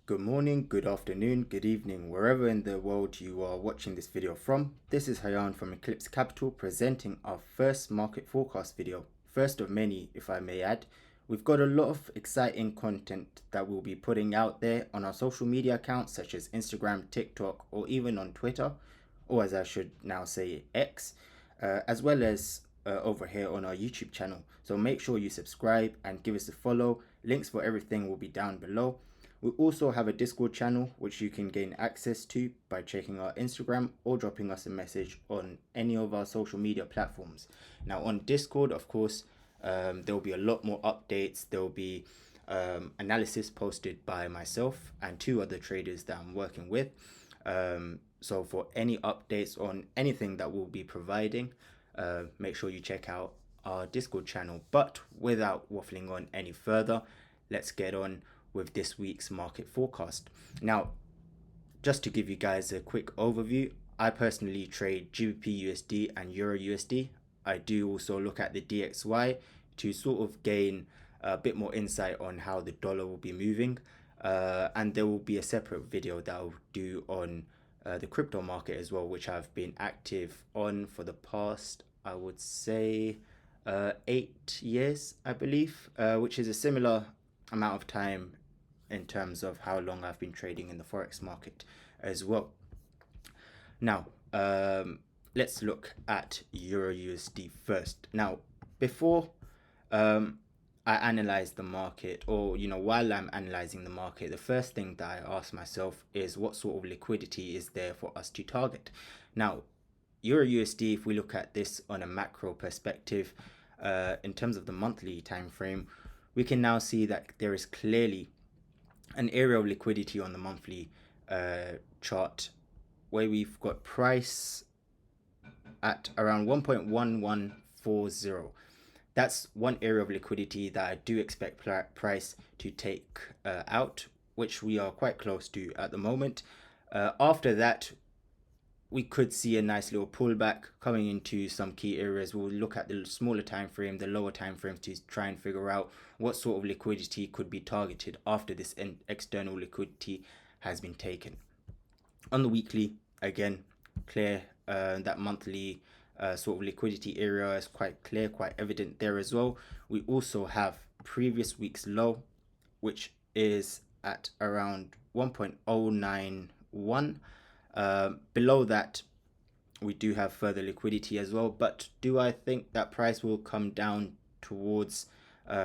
Good morning, good afternoon, good evening, wherever in the world you are watching this video from. This is Hayan from Eclipse Capital presenting our first market forecast video. First of many, if I may add. We've got a lot of exciting content that we'll be putting out there on our social media accounts such as Instagram, TikTok, or even on Twitter, or as I should now say X, as well as over here on our YouTube channel. So make sure you subscribe and give us a follow. Links for everything will be down below. We also have a Discord channel which you can gain access to by checking our Instagram or dropping us a message on any of our social media platforms. Now on Discord, of course, there will be a lot more updates. There will be analysis posted by myself and two other traders that I'm working with. So for any updates on anything that we'll be providing, make sure you check out our Discord channel. But without waffling on any further, let's get on with this week's market forecast. Now, just to give you guys a quick overview, I personally trade GBP USD and Euro USD. I do also look at the DXY to sort of gain a bit more insight on how the dollar will be moving. And there will be a separate video that I'll do on the crypto market as well, which I've been active on for the past, I would say, 8 years, I believe, which is a similar amount of time in terms of how long I've been trading in the forex market as well. Now, let's look at Euro USD first. Now, before I analyze the market, or while I'm analyzing the market, the first thing that I ask myself is what sort of liquidity is there for us to target. Now, Euro USD, if we look at this on a macro perspective, in terms of the monthly time frame, we can now see that there is clearly an area of liquidity on the monthly chart where we've got price at around 1.1140. That's one area of liquidity that I do expect price to take out, which we are quite close to at the moment. After that, we could see a nice little pullback coming into some key areas. We'll look at the smaller time frame, the lower time frames, to try and figure out what sort of liquidity could be targeted after this external liquidity has been taken. On the weekly, again, clear that monthly sort of liquidity area is quite clear, quite evident there as well. We also have previous week's low, which is at around 1.091. Below that, we do have further liquidity as well, but do I think that price will come down towards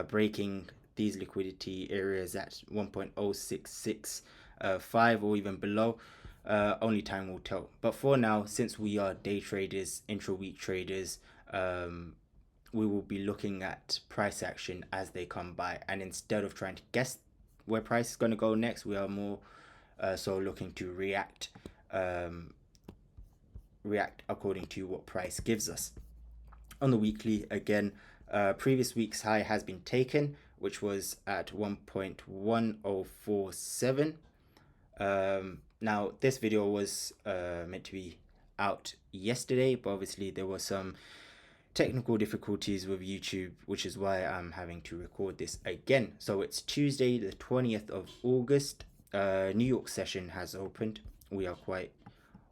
breaking these liquidity areas at 1.0665 or even below? Only time will tell. But for now, since we are day traders, intra-week traders, we will be looking at price action as they come by, and instead of trying to guess where price is going to go next, we are more so looking to react according to what price gives us. On the weekly, again, previous week's high has been taken, which was at 1.1047. Now this video was meant to be out yesterday, but obviously there were some technical difficulties with YouTube, which is why I'm having to record this again. So it's Tuesday the 20th of August. New York session has opened. We are quite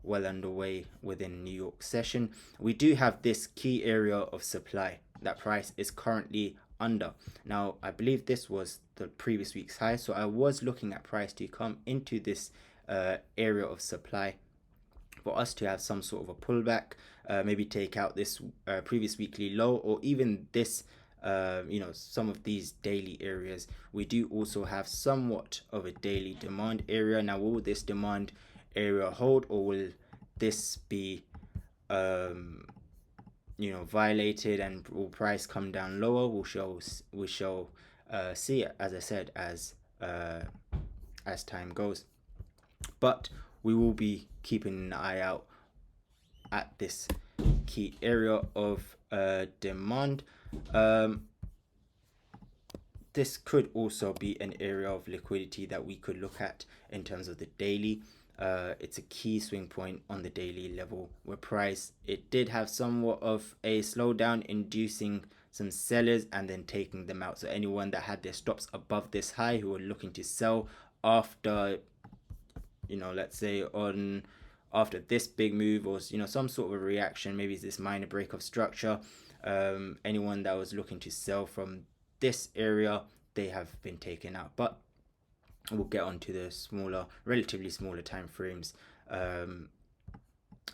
well underway within New York session. We do have this key area of supply that price is currently under. Now, I believe this was the previous week's high, so I was looking at price to come into this area of supply for us to have some sort of a pullback, maybe take out this previous weekly low, or even this some of these daily areas. We do also have somewhat of a daily demand area. Now, will this demand area hold, or will this be violated and will price come down lower? We shall see it, as I said, as time goes. But we will be keeping an eye out at this key area of demand. This could also be an area of liquidity that we could look at in terms of the daily. It's a key swing point on the daily level where price, it did have somewhat of a slowdown, inducing some sellers and then taking them out. So anyone that had their stops above this high who were looking to sell after, let's say on after this big move, or some sort of a reaction, maybe it's this minor break of structure, anyone that was looking to sell from this area, they have been taken out. But we'll get onto the relatively smaller time frames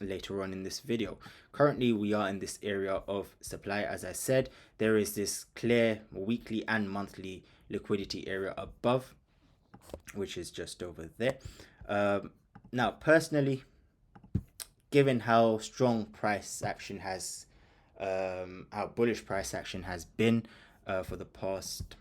later on in this video. Currently we are in this area of supply. As I said, there is this clear weekly and monthly liquidity area above, which is just over there. Now personally, given how strong price action has how bullish price action has been for the past,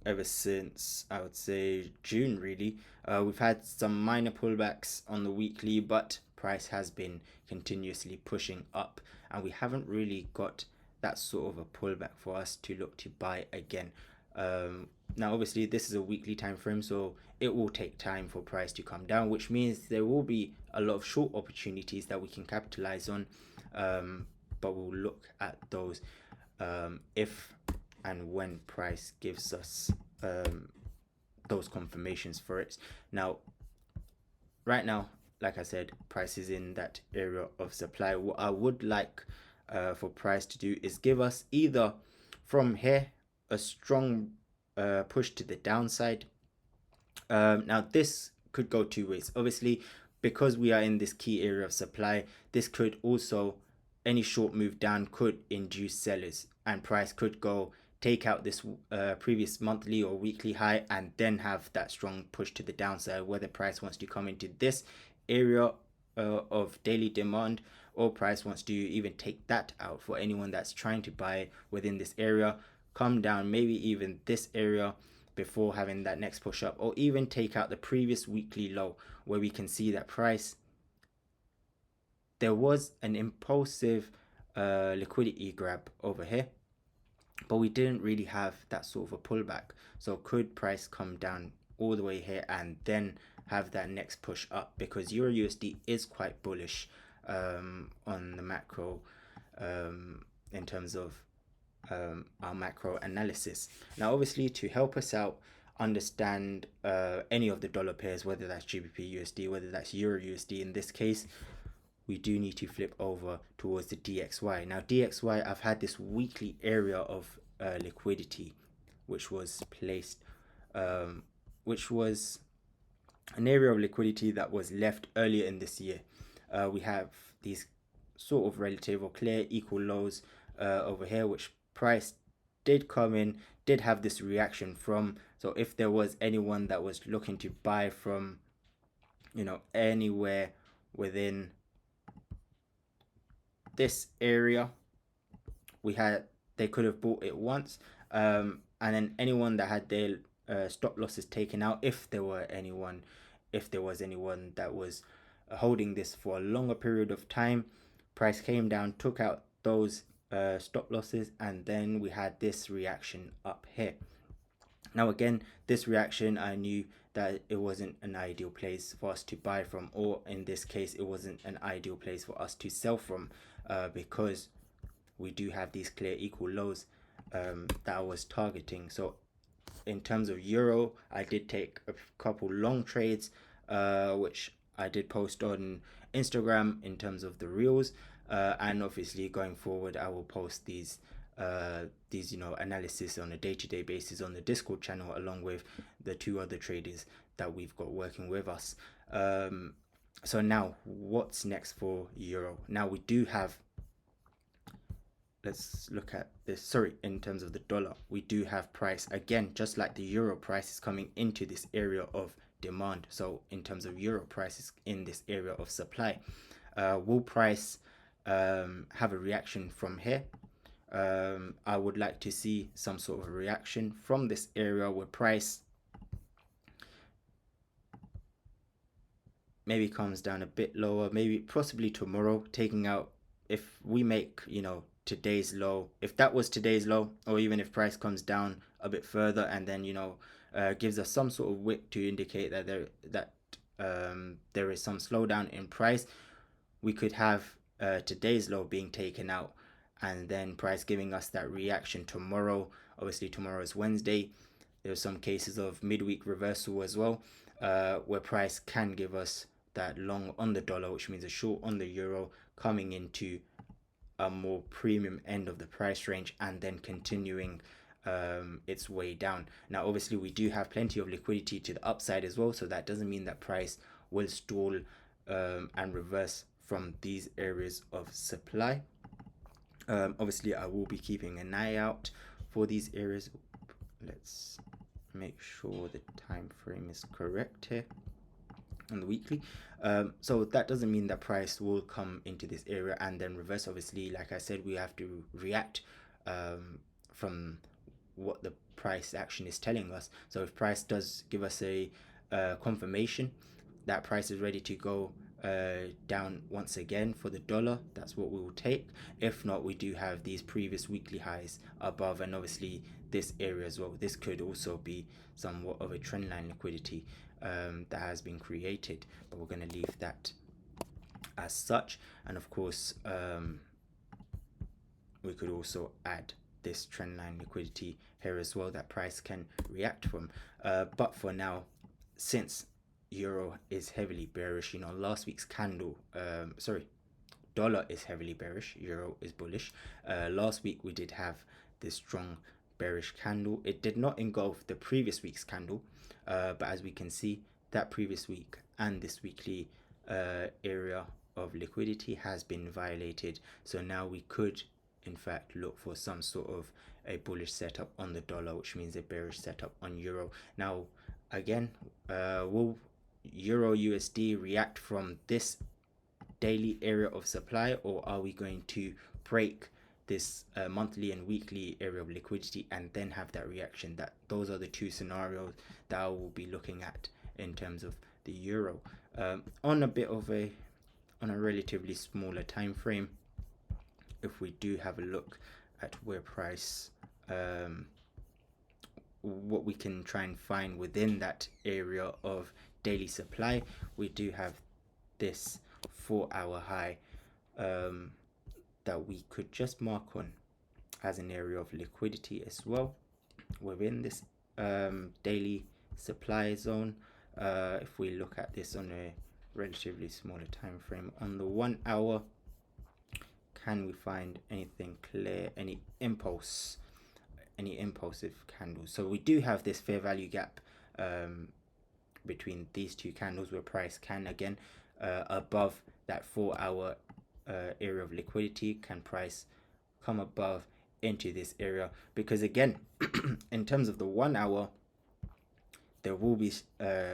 ever since I would say June, really, we've had some minor pullbacks on the weekly, but price has been continuously pushing up, and we haven't really got that sort of a pullback for us to look to buy again. Now obviously this is a weekly time frame, so it will take time for price to come down, which means there will be a lot of short opportunities that we can capitalize on, but we'll look at those if and when price gives us those confirmations for it. Now right now, like I said, price is in that area of supply. What I would like for price to do is give us either from here a strong push to the downside. Now this could go two ways. Obviously, because we are in this key area of supply, this could also, any short move down could induce sellers, and price could go take out this previous monthly or weekly high and then have that strong push to the downside, whether price wants to come into this area of daily demand, or price wants to even take that out for anyone that's trying to buy within this area, come down maybe even this area before having that next push up, or even take out the previous weekly low, where we can see that price, there was an impulsive liquidity grab over here, but we didn't really have that sort of a pullback. So could price come down all the way here and then have that next push up, because Euro USD is quite bullish on the macro in terms of our macro analysis. Now obviously, to help us out understand any of the dollar pairs, whether that's GBP USD, whether that's Euro USD in this case, we do need to flip over towards the DXY. Now DXY, I've had this weekly area of liquidity which was placed, which was an area of liquidity that was left earlier in this year. We have these sort of relative or clear equal lows over here, which price did come in, did have this reaction from. So if there was anyone that was looking to buy from, anywhere within this area, they could have bought it once, and then anyone that had their stop losses taken out, if there was anyone that was holding this for a longer period of time, price came down, took out those stop losses, and then we had this reaction up here. Now again, this reaction, I knew that it wasn't an ideal place for us to buy from, or in this case it wasn't an ideal place for us to sell from, because we do have these clear equal lows that I was targeting. So in terms of euro, I did take a couple long trades, which I did post on Instagram in terms of the reels, and obviously going forward I will post these analysis on a day-to-day basis on the Discord channel, along with the two other traders that we've got working with us. So now what's next for euro? Now we do have, let's look at this. Sorry, in terms of the dollar, we do have price again, just like the euro, price is coming into this area of demand. So in terms of euro, price is in this area of supply. Will price have a reaction from here? I would like to see some sort of a reaction from this area where price maybe comes down a bit lower, maybe possibly tomorrow, taking out, if we make today's low, if that was today's low, or even if price comes down a bit further and then gives us some sort of wick to indicate that there is some slowdown in price, we could have today's low being taken out, and then price giving us that reaction tomorrow. Obviously tomorrow is Wednesday, There's some cases of midweek reversal as well, where price can give us that long on the dollar, which means a short on the euro, coming into a more premium end of the price range and then continuing its way down. Now, obviously, we do have plenty of liquidity to the upside as well, so that doesn't mean that price will stall and reverse from these areas of supply. Obviously, I will be keeping an eye out for these areas. Let's make sure the time frame is correct here on the weekly. So that doesn't mean that price will come into this area and then reverse. Obviously, like I said, we have to react from what the price action is telling us. So if price does give us a confirmation that price is ready to go down once again for the dollar, that's what we will take. If not, we do have these previous weekly highs above, and obviously this area as well. This could also be somewhat of a trendline liquidity that has been created, but we're going to leave that as such. And of course, we could also add this trendline liquidity here as well that price can react from. But for now, since euro is heavily bearish, last week's candle, dollar is heavily bearish, euro is bullish. Last week we did have this strong bearish candle. It did not engulf the previous week's candle, but as we can see, that previous week and this weekly area of liquidity has been violated. So now we could in fact look for some sort of a bullish setup on the dollar, which means a bearish setup on euro. Now again, will euro USD react from this daily area of supply, or are we going to break this monthly and weekly area of liquidity and then have that reaction? Those are the two scenarios that I will be looking at in terms of the euro on a relatively smaller time frame. If we do have a look at where price, what we can try and find within that area of daily supply, we do have this 4-hour high that we could just mark on as an area of liquidity as well within this daily supply zone. If we look at this on a relatively smaller time frame, on the 1 hour, can we find anything clear, any impulsive candles? So we do have this fair value gap between these two candles where price can again above that 4-hour area of liquidity. Can price come above into this area? Because again, in terms of the 1 hour, there will be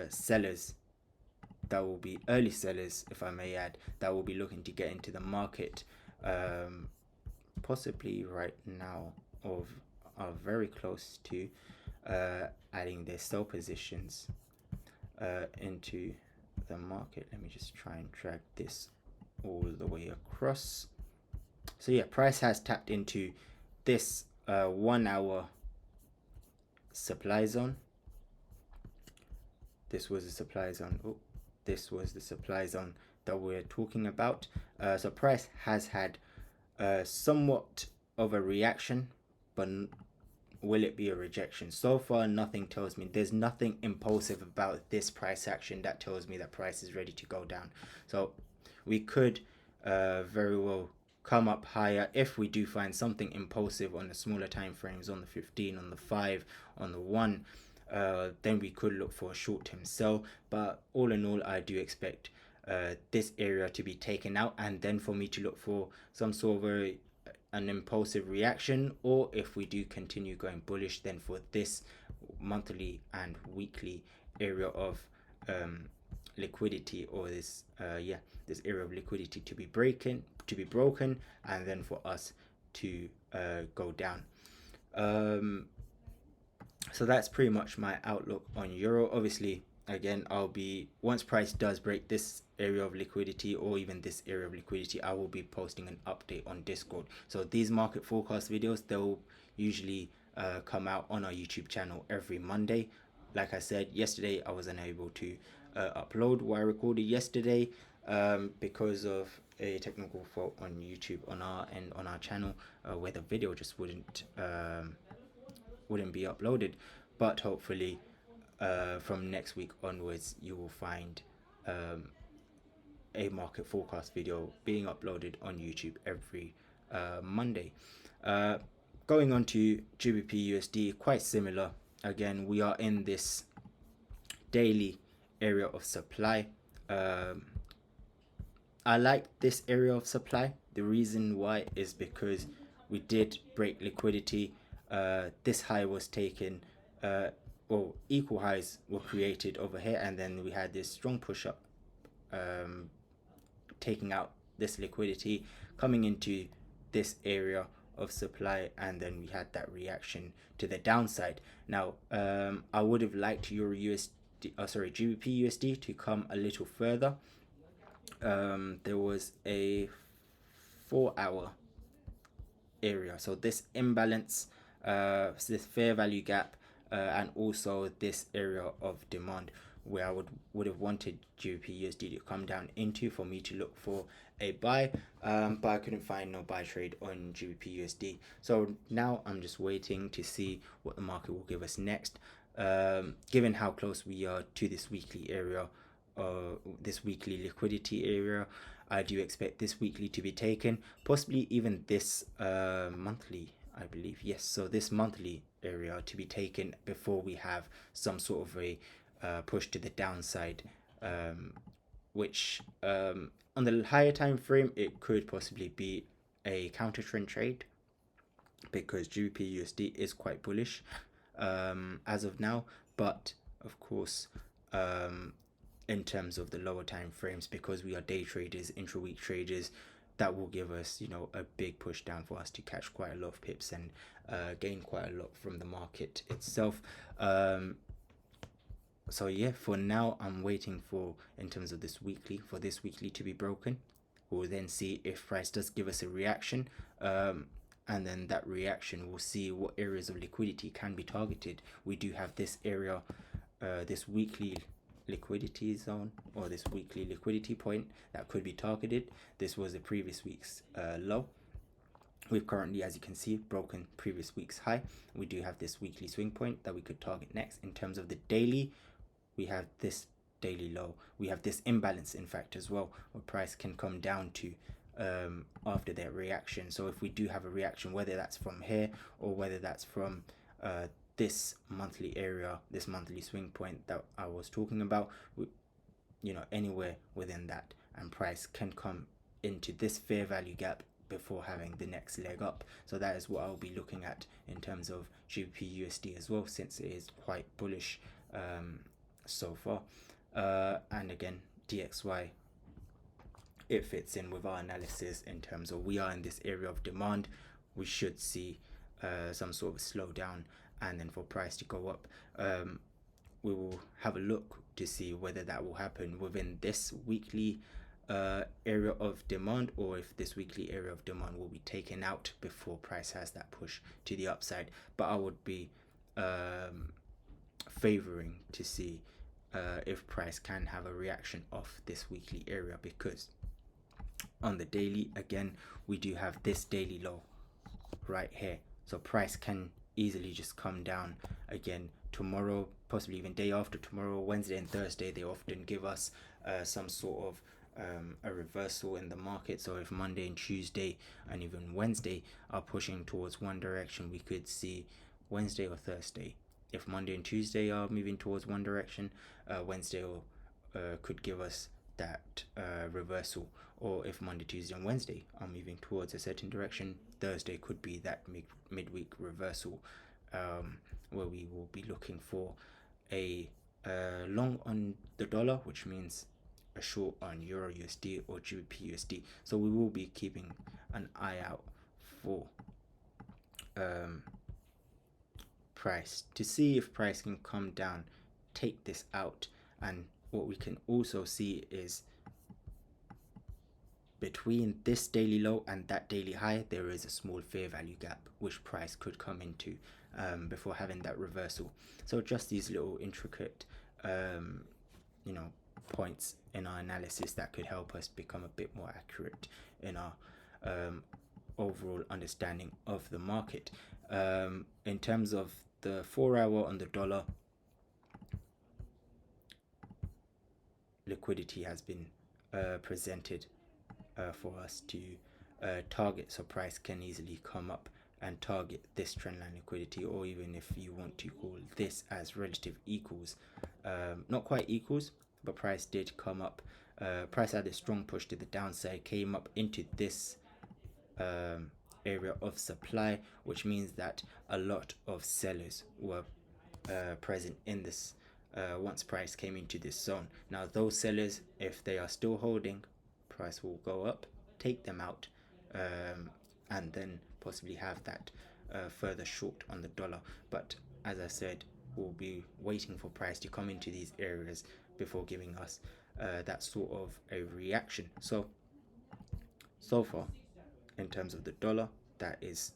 sellers that will be early sellers, if I may add, that will be looking to get into the market possibly right now, or are very close to adding their sell positions into the market. Let me just try and drag this all the way across. So yeah, price has tapped into this 1 hour supply zone. This was the supply zone. Oh, this was the supply zone that we're talking about. So price has had somewhat of a reaction, but will it be a rejection? So far, nothing tells me. There's nothing impulsive about this price action that tells me that price is ready to go down. So we could very well come up higher if we do find something impulsive on the smaller time frames, on the 15, on the 5, on the 1. Then we could look for a short-term sell. But all in all, I do expect this area to be taken out, and then for me to look for some sort of an impulsive reaction, or if we do continue going bullish, then for this monthly and weekly area of liquidity, or this this area of liquidity to be broken, and then for us to go down. So that's pretty much my outlook on euro. Obviously, again, once price does break this area of liquidity, or even this area of liquidity, I will be posting an update on Discord. So these market forecast videos, they'll usually come out on our YouTube channel every Monday. Like I said, yesterday I was unable to upload what I recorded yesterday because of a technical fault on YouTube on our channel, where the video just wouldn't be uploaded. but hopefully from next week onwards you will find a market forecast video being uploaded on YouTube every Monday. uh, Going on to GBP USD, quite similar. Again, we are in this daily area of supply. um, I like this area of supply. The reason why is because we did break liquidity. This high was taken, or equal highs were created over here, and then we had this strong push up, taking out this liquidity, coming into this area of supply, and then we had that reaction to the downside. Now, I would have liked Euro USD, GBP USD to come a little further. There was a 4-hour area, so this imbalance, this fair value gap, and also this area of demand where I would have wanted GBP USD to come down into for me to look for a buy, but I couldn't find no buy trade on GBP USD. So now I'm just waiting to see what the market will give us next. Given how close we are to this weekly area, this weekly liquidity area, I do expect this weekly to be taken, possibly even this monthly, I believe. Yes, so this monthly area to be taken before we have some sort of a push to the downside, which on the higher time frame it could possibly be a counter trend trade, because GBP USD is quite bullish as of now. But of course, in terms of the lower time frames, because we are day traders, intra-week traders, that will give us, a big push down for us to catch quite a lot of pips and gain quite a lot from the market itself. So yeah, for now I'm waiting for, in terms of this weekly, for this weekly to be broken. We'll then see if price does give us a reaction, and then that reaction, we'll see what areas of liquidity can be targeted. We do have this area, this weekly liquidity zone, or this weekly liquidity point that could be targeted. This was the previous week's low. We've currently, as you can see, broken previous week's high. We do have this weekly swing point that we could target next. In terms of the daily, we have this daily low. We have this imbalance, in fact, as well, where price can come down to after their reaction. So if we do have a reaction, whether that's from here or whether that's from this monthly area, this monthly swing point that I was talking about, anywhere within that, and price can come into this fair value gap before having the next leg up. So that is what I'll be looking at in terms of GBP USD as well, since it is quite bullish so far. And again, DXY, it fits in with our analysis in terms of we are in this area of demand. We should see some sort of slowdown, and then for price to go up. We will have a look to see whether that will happen within this weekly area of demand, or if this weekly area of demand will be taken out before price has that push to the upside. But I would be favoring to see if price can have a reaction off this weekly area, because on the daily, again, we do have this daily low right here. So price can easily just come down again tomorrow, possibly even day after tomorrow. Wednesday and Thursday, they often give us some sort of a reversal in the market. So if Monday and Tuesday and even Wednesday are pushing towards one direction, we could see Wednesday or Thursday. If Monday and Tuesday are moving towards one direction, Wednesday could give us that reversal. Or if Monday, Tuesday and Wednesday are moving towards a certain direction, Thursday could be that midweek reversal, where we will be looking for a long on the dollar, which means a short on Euro USD or GBP USD. So we will be keeping an eye out for price to see if price can come down, take this out. And what we can also see is between this daily low and that daily high, there is a small fair value gap which price could come into before having that reversal. So just these little intricate points in our analysis that could help us become a bit more accurate in our overall understanding of the market. In terms of the 4 hour on the dollar, liquidity has been presented for us to target, so price can easily come up and target this trendline liquidity, or even if you want to call this as relative equals, not quite equals, but price did come up. Price had a strong push to the downside, came up into this area of supply, which means that a lot of sellers were present in this once price came into this zone. Now those sellers, if they are still holding, price will go up, take them out, and then possibly have that further short on the dollar. But as I said, we'll be waiting for price to come into these areas before giving us that sort of a reaction. So far, in terms of the dollar, that is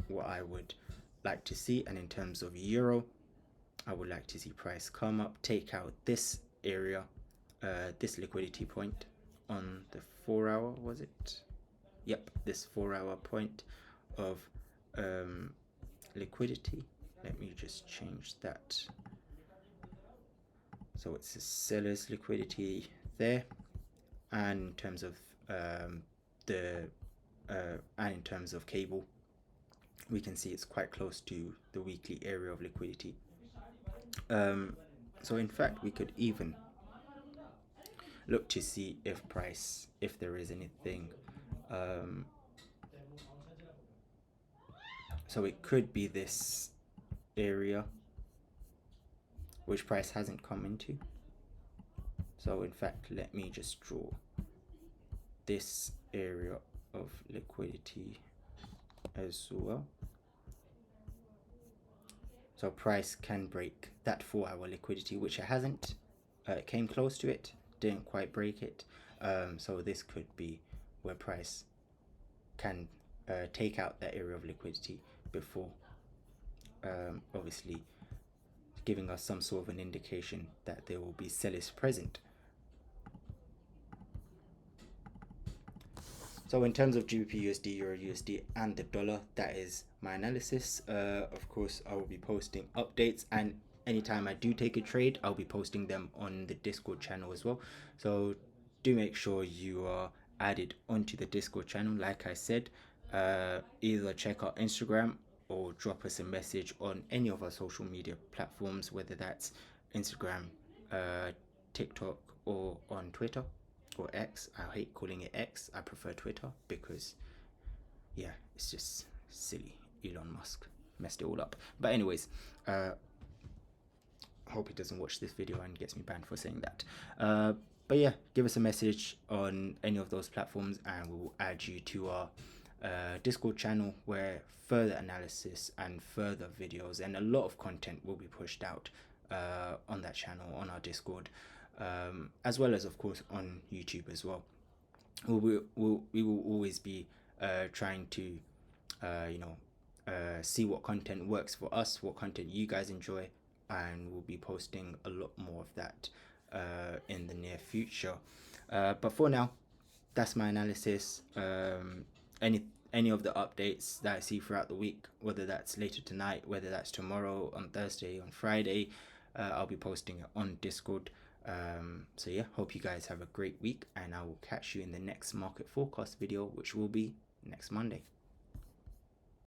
what I would like to see. And in terms of euro, I would like to see price come up, take out this area, this liquidity point on the 4 hour, was it? Yep, this 4 hour point of liquidity. Let me just change that. So it's a seller's liquidity there, and in terms of and in terms of cable, we can see it's quite close to the weekly area of liquidity. So in fact, we could even look to see if there is anything. So it could be this area which price hasn't come into. So in fact, let me just draw this area of liquidity as well. So price can break that 4 hour liquidity, which it hasn't. It came close to it, didn't quite break it. So this could be where price can take out that area of liquidity before obviously giving us some sort of an indication that there will be sellers present. So in terms of GBP USD, Euro USD, and the dollar, that is my analysis. Of course, I will be posting updates, and anytime I do take a trade, I'll be posting them on the Discord channel as well. So do make sure you are added onto the Discord channel. Like I said, either check out Instagram or drop us a message on any of our social media platforms, whether that's Instagram, TikTok, or on Twitter or X. I hate calling it X. I prefer Twitter because, yeah, it's just silly. Elon Musk messed it all up. But anyways, hope he doesn't watch this video and gets me banned for saying that. But yeah, give us a message on any of those platforms and we'll add you to our Discord channel, where further analysis and further videos and a lot of content will be pushed out on that channel, on our Discord, as well as of course on YouTube as well. We will always be trying to see what content works for us, what content you guys enjoy, and we'll be posting a lot more of that in the near future. But for now, that's my analysis. Any of the updates that I see throughout the week, whether that's later tonight, whether that's tomorrow, on Thursday, on Friday, I'll be posting it on Discord. So yeah, hope you guys have a great week, and I will catch you in the next market forecast video, which will be next Monday.